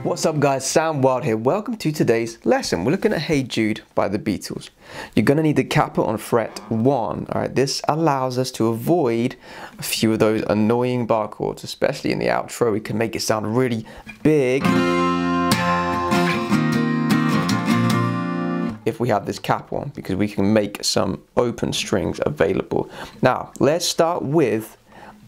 What's up guys, Sam Wild here. Welcome to today's lesson. We're looking at Hey Jude by the Beatles. You're going to need the capo on fret 1. Alright, this allows us to avoid a few of those annoying bar chords, especially in the outro. We can make it sound really big if we have this capo on, because we can make some open strings available. Now, let's start with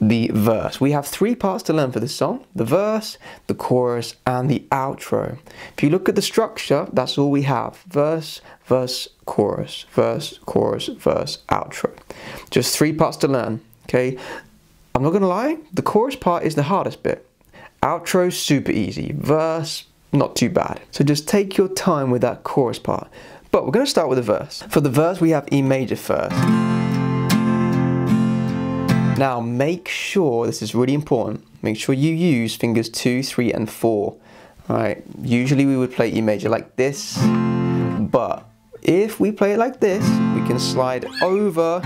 the verse. We have 3 parts to learn for this song: the verse, the chorus, and the outro. If you look at the structure, that's all we have: verse, verse, chorus, verse, chorus, verse, outro. Just 3 parts to learn, okay? I'm not gonna lie, the chorus part is the hardest bit. Outro, super easy. Verse, not too bad. So just take your time with that chorus part. But we're gonna start with the verse. For the verse, we have E major first. Now make sure, this is really important, make sure you use fingers 2, 3 and 4. Alright, usually we would play E major like this, but if we play it like this, we can slide over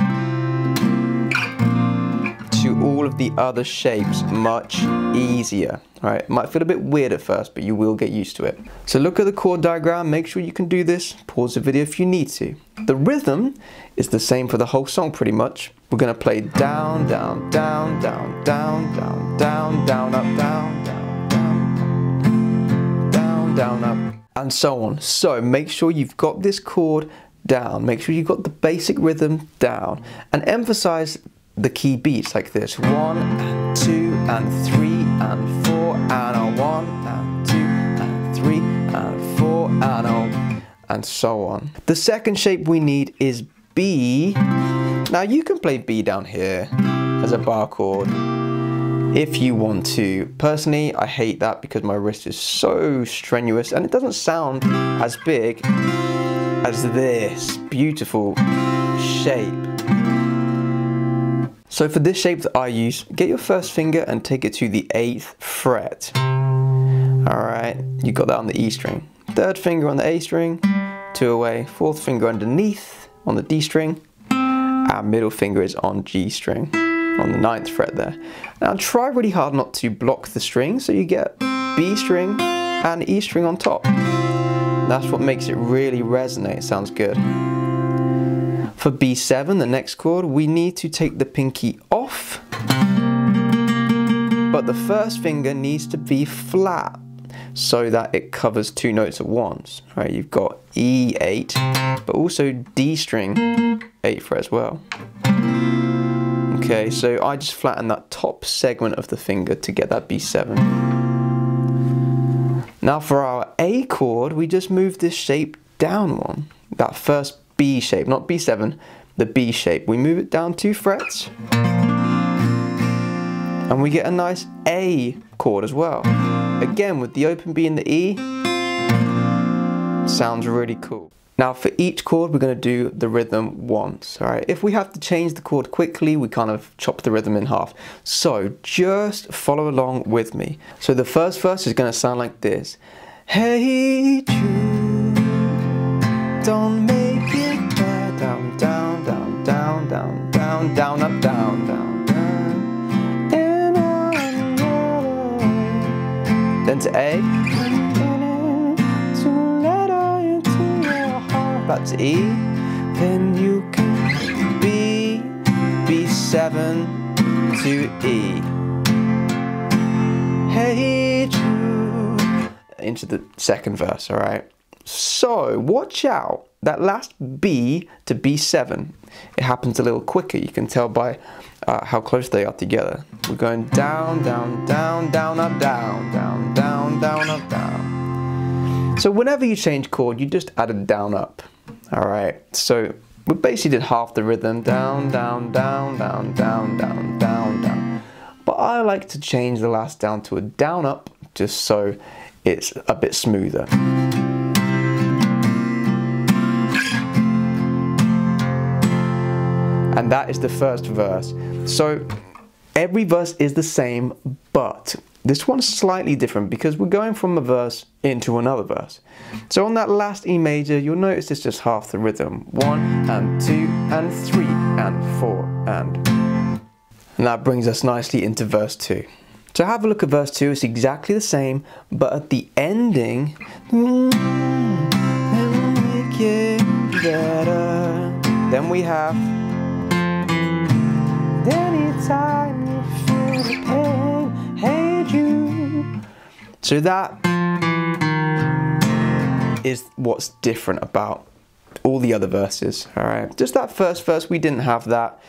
to all of the other shapes much easier. Alright, it might feel a bit weird at first, but you will get used to it. So look at the chord diagram, make sure you can do this, pause the video if you need to. The rhythm is the same for the whole song pretty much. We're going to play down, down, down, down, down, down, down, down, up, down, down, down, down, down, up, and so on. So make sure you've got this chord down, make sure you've got the basic rhythm down, and emphasize the key beats like this: 1 and 2 and 3 and 4 and a 1 and 2 and 3 and 4 and a, and so on. The second shape we need is B. Now you can play B down here as a bar chord if you want to. Personally, I hate that because my wrist is so strenuous and it doesn't sound as big as this beautiful shape. So for this shape that I use, get your first finger and take it to the 8th fret. Alright, you got that on the E string. 3rd finger on the A string, 2 away, 4th finger underneath on the D string, and middle finger is on G string, on the 9th fret there. Now try really hard not to block the string, so you get B string and E string on top. That's what makes it really resonate, it sounds good. For B7, the next chord, we need to take the pinky off, but the first finger needs to be flat so that it covers 2 notes at once. Right, you've got E8, but also D string 8 fret as well. Okay, so I just flatten that top segment of the finger to get that B7. Now for our A chord, we just move this shape down 1. That first B shape, not B7, the B shape. We move it down 2 frets. And we get a nice A chord as well. Again, with the open B and the E, sounds really cool. Now for each chord, we're going to do the rhythm once. Alright, if we have to change the chord quickly, we kind of chop the rhythm in half. So just follow along with me. So the first verse is going to sound like this: Hey Jude, don't make it bad. Down, down, down, down, down, down, down, up, down, down, down, and on. Then to A. Back to E, then you can B, B7 to E. Hey Jude, into the second verse, alright? So watch out, that last B to B7, it happens a little quicker. You can tell by how close they are together. We're going down, down, down, down, up, down, down, down, down, up, down. So whenever you change chord, you just add a down, up. Alright, so we basically did half the rhythm: down, down, down, down, down, down, down, down. But I like to change the last down to a down, up, just so it's a bit smoother. And that is the first verse. So every verse is the same, but this one's slightly different because we're going from a verse into another verse. So on that last E major, you'll notice it's just half the rhythm. 1 and 2 and 3 and 4 and that brings us nicely into verse 2. So have a look at verse 2, it's exactly the same, but at the ending, make it better. Then we have, anytime you feel the pain, hey Jude. So that is what's different about all the other verses, alright? Just that first verse, we didn't have that.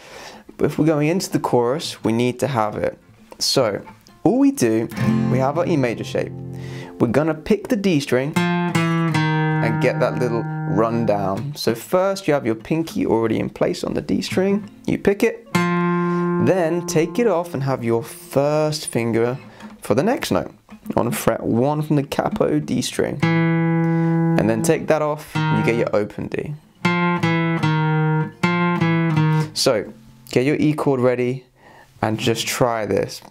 But if we're going into the chorus, we need to have it. So, all we do, we have our E major shape. We're gonna pick the D string and get that little run down. So first you have your pinky already in place on the D string. You pick it, then take it off and have your first finger for the next note on fret 1 from the Capo D string. And then take that off, you get your open D. So, get your E chord ready and just try this.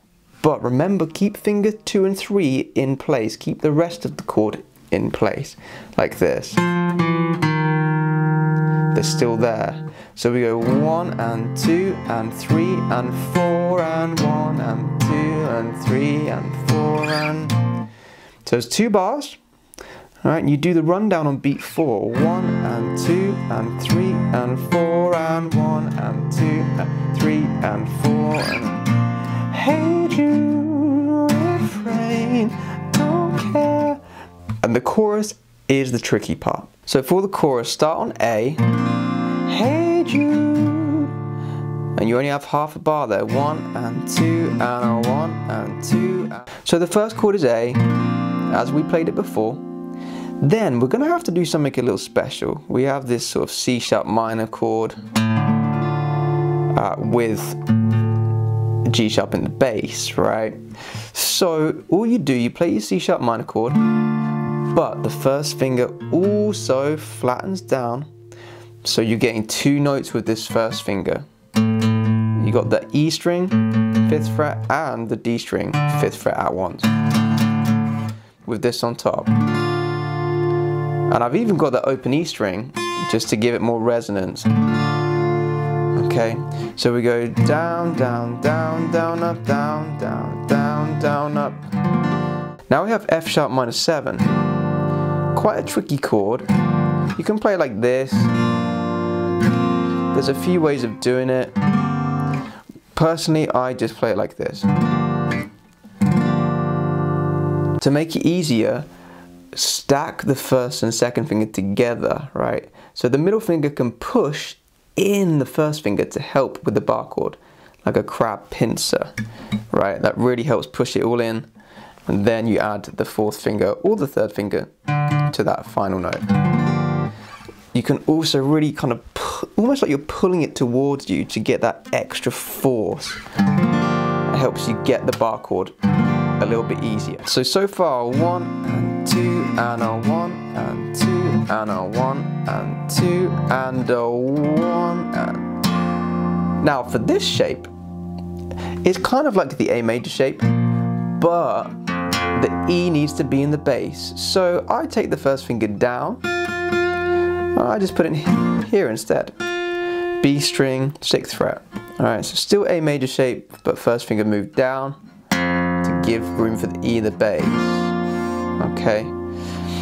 But remember, keep finger 2 and 3 in place. Keep the rest of the chord in place, like this. They're still there. So we go 1 and 2 and 3 and 4 and 1 and 2 and 3 and 4 and... So it's 2 bars. Alright, you do the rundown on beat 4. 1 and 2 and 3 and 4 and 1 and 2 and 3 and 4 and... Hey Jude, refrain, don't care. And the chorus is the tricky part. So for the chorus, start on A. Hey Jude. And you only have half a bar there. 1 and 2 and a 1 and 2. So the first chord is A, as we played it before. Then we're going to have to do something a little special. We have this sort of C sharp minor chord with G sharp in the bass, right? So all you do, you play your C sharp minor chord, but the first finger also flattens down, so you're getting 2 notes with this first finger. You got the E string, 5th fret, and the D string, 5th fret at once, with this on top. And I've even got the open E string, just to give it more resonance. Okay, so we go down, down, down, down, up, down, down, down, down, up. Now we have F sharp minor 7. Quite a tricky chord. You can play it like this. There's a few ways of doing it. Personally, I just play it like this. To make it easier, stack the first and second finger together, right? So the middle finger can push in the first finger to help with the bar chord, like a crab pincer, right? That really helps push it all in, and then you add the 4th finger or the 3rd finger to that final note. You can also really kind of almost like you're pulling it towards you to get that extra force. It helps you get the bar chord a little bit easier. So far 1 and 2 and a 1 and 2 and a 1 and 2 and a 1 and... Now for this shape, it's kind of like the A major shape, but the E needs to be in the bass. So I take the first finger down, I just put it here instead. B string, 6th fret. Alright, so still A major shape, but first finger moved down to give room for the E in the bass. Okay,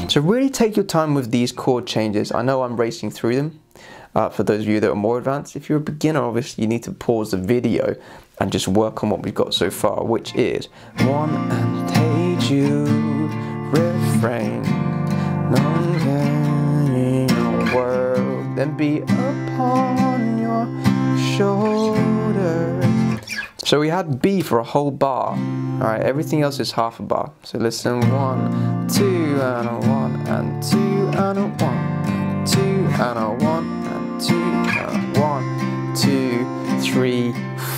so really take your time with these chord changes. I know I'm racing through them. For those of you that are more advanced, if you're a beginner, obviously you need to pause the video and just work on what we've got so far, which is 1 and Hey Jude, refrain, non-caring world, then be upon your shoulders. So we had B for a whole bar. Alright, everything else is half a bar. So listen, 1, 2 and a 1 and 2 and a 1 and 2 and a 1 and 2 and a 1, 2, 3,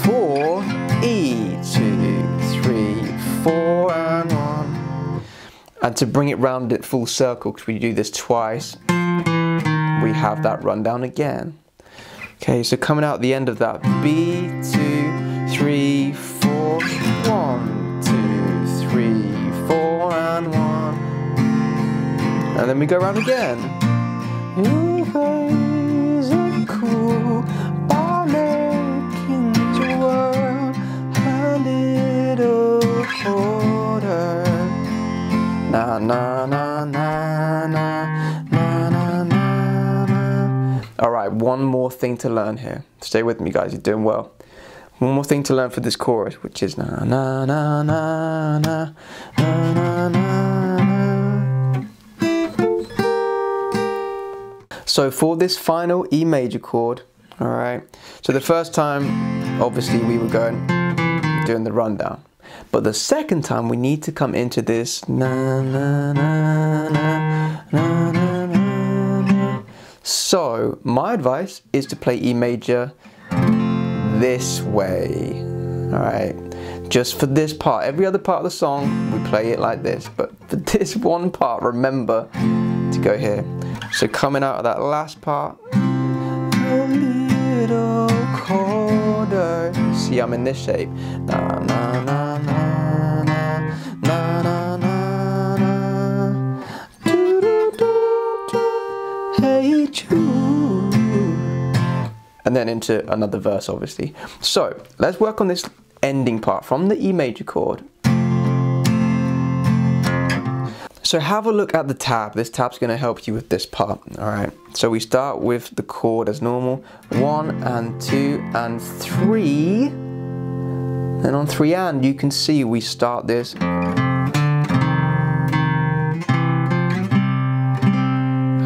4, E, 2, 3, 4 and 1. And to bring it round it full circle, because we do this twice, we have that rundown again. Okay, so coming out the end of that, B, 2, 3, 4, 1, 2, 3, 4 and 1. And then we go around again. You guys are cool by making the world a little quarter. Na na na na na na na na. Alright, one more thing to learn here. Stay with me guys, you're doing well. One more thing to learn for this chorus, which is na na na na na na na na. So for this final E major chord, alright, so the first time obviously we were doing the rundown. But the second time we need to come into this na na na na na na na. So my advice is to play E major this way. Alright, just for this part. Every other part of the song we play it like this, but for this one part remember to go here. So coming out of that last part, a little colder. See, I'm in this shape. Na na na na na na na na na. Do do do do. Hey Jude. And then into another verse, obviously. So let's work on this ending part from the E major chord. So have a look at the tab. This tab's going to help you with this part. Alright, so we start with the chord as normal. 1 and 2 and 3. And on 3 and you can see we start this.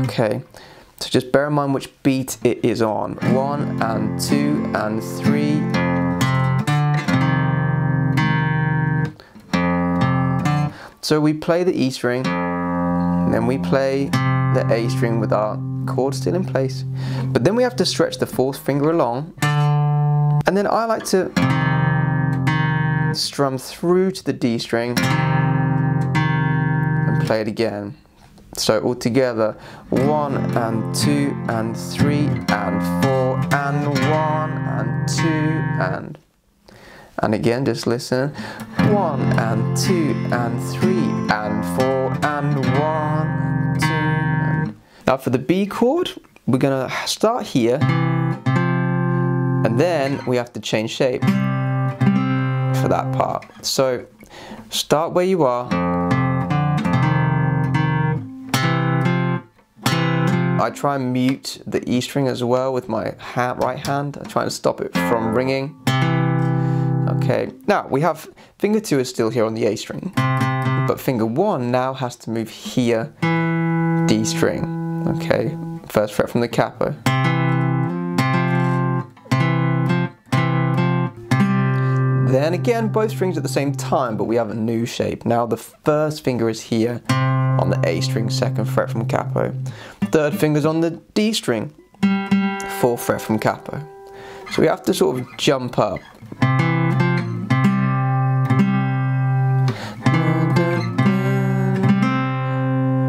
Okay, so just bear in mind which beat it is on. 1 and 2 and 3. So we play the E string, and then we play the A string with our chord still in place. But then we have to stretch the 4th finger along. And then I like to strum through to the D string and play it again. So all together, 1 and 2 and 3 and 4 and 1 and 2 and again, just listen. 1 and 2 and 3 and 4 and 1 and 2 and... Now for the B chord, we're gonna start here and then we have to change shape for that part. So start where you are. I try and mute the E string as well with my right hand. I try to stop it from ringing. Okay, now we have finger 2 is still here on the A string, but finger 1 now has to move here, D string. Okay, 1st fret from the capo. Then again, both strings at the same time, but we have a new shape. Now the 1st finger is here on the A string, 2nd fret from capo. 3rd finger's on the D string, 4th fret from capo. So we have to sort of jump up.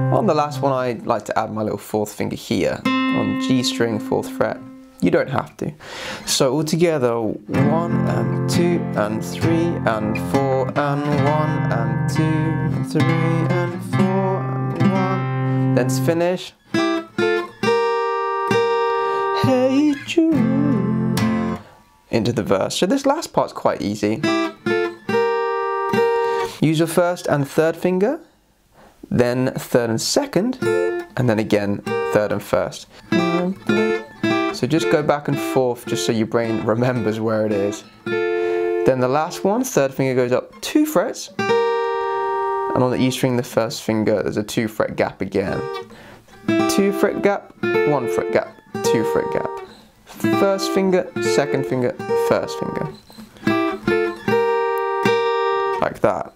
On the last one, I like to add my little 4th finger here on G string, 4th fret. You don't have to. So all together, 1 and 2 and 3 and 4 and 1 and 2 and 3 and 4 and 1. Then to finish. Hey Jude. Into the verse. So this last part's quite easy. Use your 1st and 3rd finger, then 3rd and 2nd, and then again 3rd and 1st. So just go back and forth just so your brain remembers where it is. Then the last one, 3rd finger goes up 2 frets, and on the E string, the 1st finger, there's a 2 fret gap again. 2 fret gap, 1 fret gap, 2 fret gap. 1st finger, 2nd finger, 1st finger. Like that.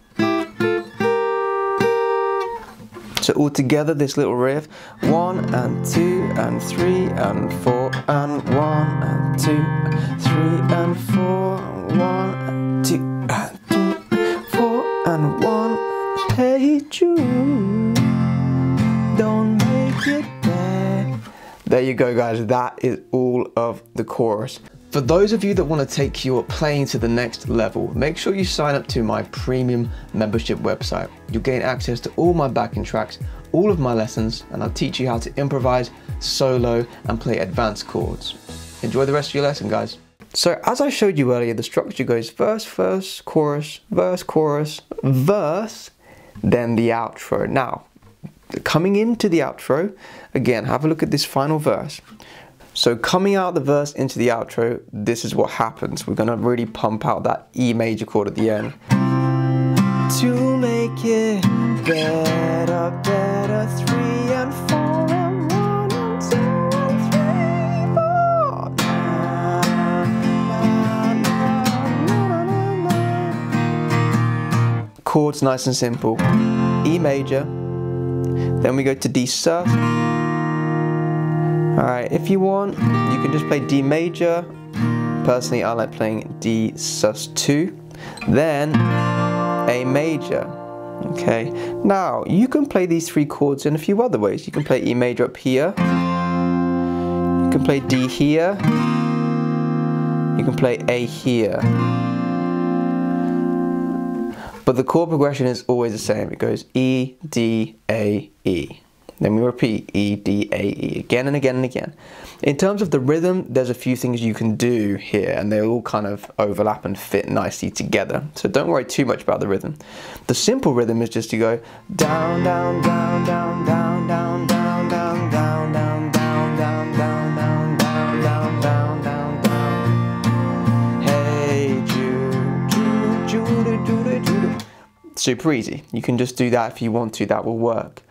So all together, this little riff, 1 and 2 and 3 and 4 and 1 and 2, 3 and 4, 1 and 2 and 3, 4 and 1. Hey Jude, don't make it bad. There you go guys, that is all of the chorus. For those of you that want to take your playing to the next level, make sure you sign up to my premium membership website. You'll gain access to all my backing tracks, all of my lessons, and I'll teach you how to improvise, solo, and play advanced chords. Enjoy the rest of your lesson, guys. So as I showed you earlier, the structure goes verse, verse, chorus, verse, chorus, verse, then the outro. Now, coming into the outro, again, have a look at this final verse. So coming out the verse into the outro, this is what happens. We're gonna really pump out that E major chord at the end. To make it better, better, 3 and 4 and 1 and 2 and 3, 4. Chords nice and simple. E major, then we go to D sus. Alright, if you want, you can just play D major. Personally, I like playing D sus2, then A major. Okay, now you can play these 3 chords in a few other ways. You can play E major up here, you can play D here, you can play A here. But the chord progression is always the same. It goes E, D, A, E. Then we repeat E, D, A, E again and again and again. In terms of the rhythm, there's a few things you can do here and they all kind of overlap and fit nicely together. So don't worry too much about the rhythm. The simple rhythm is just to go down, down, down, down, down, down, down, down, down, down, down, down, down, down, down, down, down, down. Hey Jude, Jude, Jude, Jude, Jude. Super easy. You can just do that if you want to, that will work.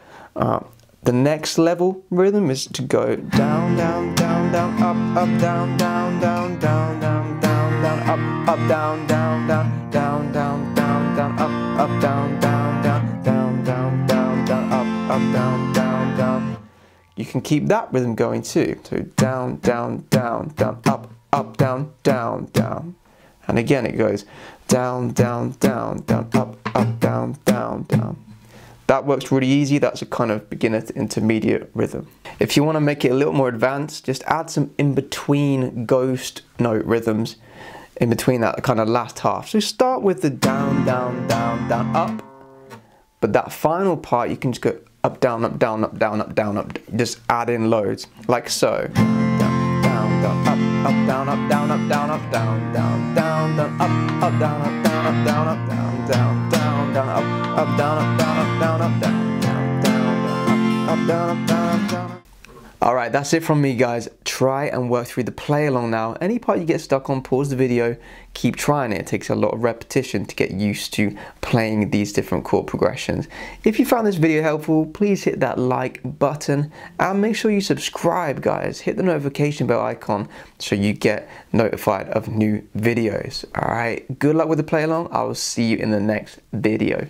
The next level rhythm is to go down, down, down, down, up, up, down, down, down, down, down, down, down, up, up, down, down, down, down, down, down, down, up, up, down, down, down, down, down, down, down, up, up, down, down, down. You can keep that rhythm going too. So down, down, down, down, up, up, down, down, down. And again it goes down, down, down, down, up, up, down, down, down. That works really easy. That's a kind of beginner to intermediate rhythm. If you want to make it a little more advanced, just add some in-between ghost note rhythms in between that kind of last half. So start with the down, down, down, down, up. But that final part, you can just go up, down, up, down, up, down, up, down, up. Just add in loads, like so. Down, down, down, up, up, down, up, down, up, down, up, down, down, down, down, up, up, down, up, down, up, down, up, down, down, down, down, up, up, down, up, down, up, down, up, down, down, down, up, up, down, up, down, up, down. Alright, that's it from me guys. Try and work through the play along now. Any part you get stuck on, pause the video, keep trying it. It takes a lot of repetition to get used to playing these different chord progressions. If you found this video helpful, please hit that like button and make sure you subscribe guys. Hit the notification bell icon so you get notified of new videos. Alright, good luck with the play along. I will see you in the next video.